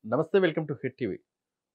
నమస్తే welcome to hit TV.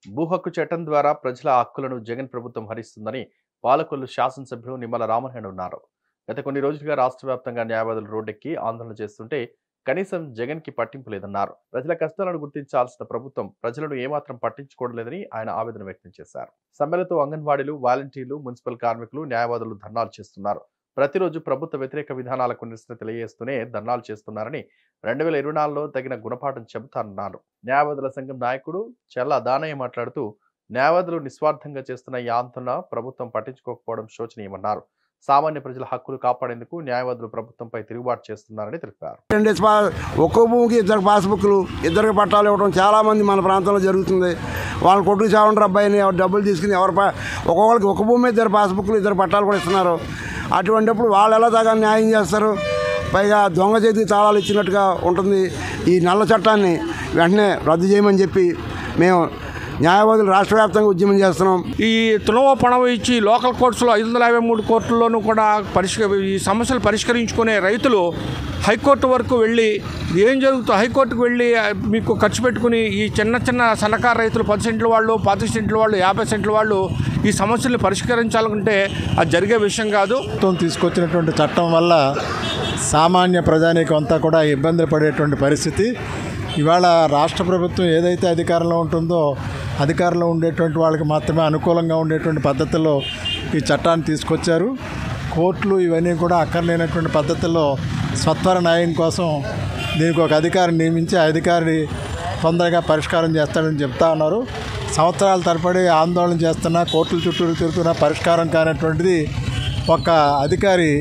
భూ హక్కు చట్టం ద్వారా ప్రజల హక్కులను జగన్ ప్రభుత్వం హరిస్తుందని పాలకొల్లు శాసనసభ్యులు నిమ్మల రామనారాయణ అన్నారు. గత కొన్ని రోజులుగా రాష్ట్ర వ్యాప్తంగా న్యాయవాదులు రోడ్డెక్కి ఆందోళన చేస్తుంటే కనీసం జగన్ కి పట్టింపు లేదన్నారు. ప్రజల కష్టాలను గుర్తించాల్సిన ప్రభుత్వం ప్రజలను ఏమాత్రం పట్టించుకోవడం లేదని ఆయన ఆవేదన వ్యక్తం చేశారు. సమ్మెలతో అంగన్వాడీలు, వాలంటీర్లు, మున్సిపల్ కార్మికులు, న్యాయవాదులు ధర్నాలు చేస్తున్నారు. ప్రతిరోజు ప్రభుత్వ వ్యతిరేక విధానాలకు నిరసన తెలియజేస్తూనే ధర్నాలు చేస్తున్నారని 2024లో తగిన గుణపాఠం చెబుతారన్నారు. న్యాయవాదుల సంఘం నాయకుడు చెల్ల దానయ్య మాట్లాడుతూ న్యాయవాదులు నిస్వార్థంగా చేస్తున్న ఈ ఆందోళన ప్రభుత్వం పట్టించుకోకపోవడం శోచనీయమన్నారు. సామాన్య ప్రజల హక్కులు కాపాడేందుకు న్యాయవాదులు ప్రభుత్వంపై తిరుగుబాటు చేస్తున్నారని తెలిపారు. ఒక్కో భూమికి ఇద్దరు పాస్బుక్లు, ఇద్దరికి పట్టాలు ఇవ్వడం చాలామంది మన ప్రాంతంలో జరుగుతుంది. వాళ్ళు కొట్టుకు చావంటారు అబ్బాయిని డబ్బులు తీసుకుని ఒక్కొక్కరికి ఒక భూమి ఇద్దరు పాస్బుక్లు, ఇద్దరు పట్టాలు కూడా ఇస్తున్నారు. అటువంటిప్పుడు వాళ్ళు ఎలా తగ్గ న్యాయం చేస్తారు? పైగా దొంగ చేతికి తాళాలు ఇచ్చినట్టుగా ఉంటుంది. ఈ నల్ల చట్టాన్ని వెంటనే రద్దు చేయమని చెప్పి మేము న్యాయవాదులు రాష్ట్ర వ్యాప్తంగా ఉద్యమం చేస్తున్నాం. ఈ తులవ పణం ఇచ్చి లోకల్ కోర్ట్స్లో 553 కోర్టుల్లోనూ కూడా ఈ సమస్యలు పరిష్కరించుకునే రైతులు హైకోర్టు వరకు వెళ్ళి ఏం జరుగుతుందో హైకోర్టుకు వెళ్ళి మీకు ఖర్చు పెట్టుకుని ఈ చిన్న సన్నకారు రైతులు 10 సెంట్ల వాళ్ళు, 20 సెంట్ల వాళ్ళు, 50 సెంట్ల వాళ్ళు ఈ సమస్యలను పరిష్కరించాలంటే అది జరిగే విషయం కాదు. తీసుకొచ్చినటువంటి చట్టం వల్ల సామాన్య ప్రజానీకం అంతా కూడా ఇబ్బందులు పడేటువంటి పరిస్థితి. ఇవాళ రాష్ట్ర ప్రభుత్వం ఏదైతే అధికారంలో ఉంటుందో అధికారంలో ఉండేటువంటి వాళ్ళకి మాత్రమే అనుకూలంగా ఉండేటువంటి పద్ధతుల్లో ఈ చట్టాన్ని తీసుకొచ్చారు. కోర్టులు ఇవన్నీ కూడా అక్కర్లేనటువంటి పద్ధతుల్లో సత్వర న్యాయం కోసం దీనికి ఒక అధికారిని నియమించి ఆ అధికారి తొందరగా పరిష్కారం చేస్తాడని చెప్తా ఉన్నారు. సంవత్సరాల తరబడి ఆందోళన చేస్తున్నా, కోర్టుల చుట్టూరు తిరుగుతున్నా పరిష్కారం కానటువంటిది ఒక అధికారి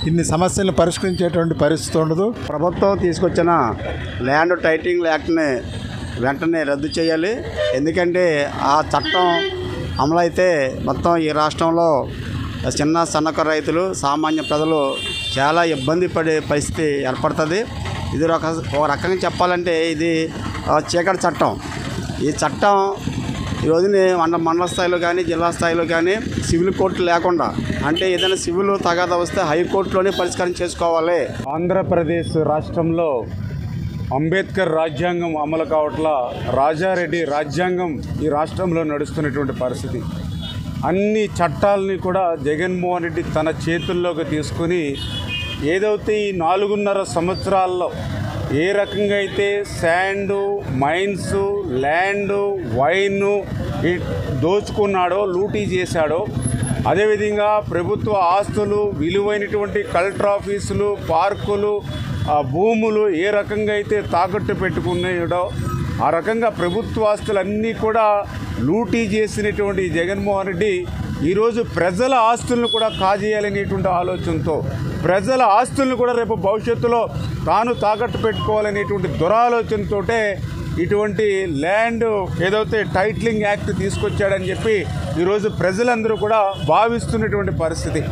ఇన్ని సమస్యలను పరిష్కరించేటువంటి పరిస్థితి ఉండదు. ప్రభుత్వం తీసుకొచ్చిన ల్యాండ్ టైటిలింగ్ యాక్ట్ని వెంటనే రద్దు చేయాలి. ఎందుకంటే ఆ చట్టం అమలైతే మొత్తం ఈ రాష్ట్రంలో చిన్న సన్నకారు రైతులు, సామాన్య ప్రజలు చాలా ఇబ్బంది పడే పరిస్థితి ఏర్పడుతుంది. ఇది ఒక రకంగా చెప్పాలంటే ఇది చీకటి చట్టం. ఈ చట్టం ఈ రోజుని మండల స్థాయిలో కానీ జిల్లా స్థాయిలో కానీ సివిల్ కోర్టు లేకుండా, అంటే ఏదైనా సివిల్ తగాదా వస్తే హైకోర్టులోనే పరిష్కారం చేసుకోవాలి. ఆంధ్రప్రదేశ్ రాష్ట్రంలో అంబేద్కర్ రాజ్యాంగం అమలు కావట్ల రాజారెడ్డి రాజ్యాంగం ఈ రాష్ట్రంలో నడుస్తున్నటువంటి పరిస్థితి. అన్ని చట్టాలని కూడా జగన్మోహన్ రెడ్డి తన చేతుల్లోకి తీసుకుని ఏదైతే ఈ 4.5 సంవత్సరాల్లో ఏ రకంగా అయితే శాండు, మైన్స్, ల్యాండు, వైను దోచుకున్నాడో, లూటీ చేశాడో, అదేవిధంగా ప్రభుత్వ ఆస్తులు, విలువైనటువంటి కలెక్టర్ ఆఫీసులు, పార్కులు, భూములు ఏ రకంగా అయితే తాకట్టు పెట్టుకున్నాడో ఆ రకంగా ప్రభుత్వ ఆస్తులన్నీ కూడా లూటీ చేసినటువంటి జగన్మోహన్ రెడ్డి ఈరోజు ప్రజల ఆస్తులను కూడా కాజేయాలనేటువంటి ఆలోచనతో, ప్రజల ఆస్తులను కూడా రేపు భవిష్యత్తులో తాను తాకట్టు పెట్టుకోవాలనేటువంటి దురాలోచనతోటే ఇటువంటి ల్యాండ్ ఏదైతే టైటిలింగ్ యాక్ట్ తీసుకొచ్చాడని చెప్పి ఈరోజు ప్రజలందరూ కూడా భావిస్తున్నటువంటి పరిస్థితి.